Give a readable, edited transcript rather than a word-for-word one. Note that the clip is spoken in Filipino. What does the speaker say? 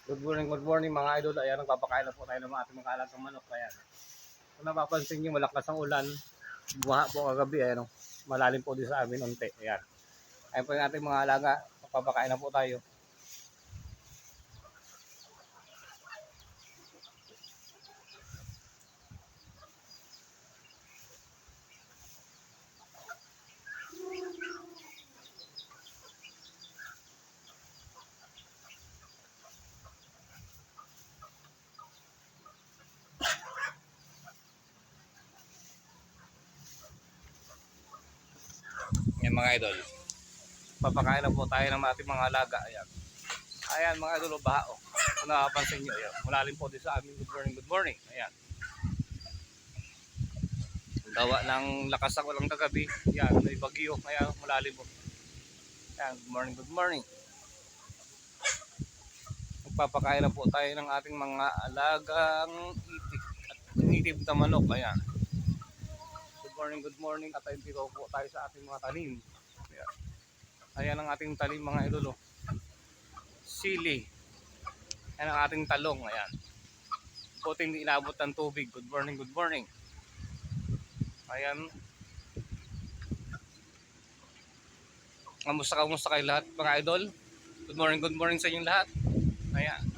Good morning mga idol. Ayan, nagpapakain na po tayo ng mga ating mga alagang manok. Ayan. Kung napapansin nyo, malakas ang ulan. Bumaha po kagabi. Ayan, oh. Malalim po din sa amin unti. Ayan. Ayan po yung ating mga alaga. Magpapakain na po tayo. Ayan mga idol. Papakain na po tayo ng ating mga alaga. Ayan. Ayan mga idol, baha. Oh. Kung napapansin nyo, ayan. Malalim po din sa amin. Good morning. Ayan. Gawa ng lakas ang ulang kagabi. Ayan, may bagyo. Ayan, malalim po. Ayan, good morning. Magpapakain na po tayo ng ating mga alagang itik at native na manok. Ayan. Good morning. At ayun dito po tayo sa ating mga talim. Ayan. Ayan ang ating talim mga idolo. Sili. Ayan ang ating talong. Ayan. Buti hindi inabot ng tubig. Good morning. Ayan. Kamusta kayo lahat mga idol? Good morning sa inyong lahat. Ayan.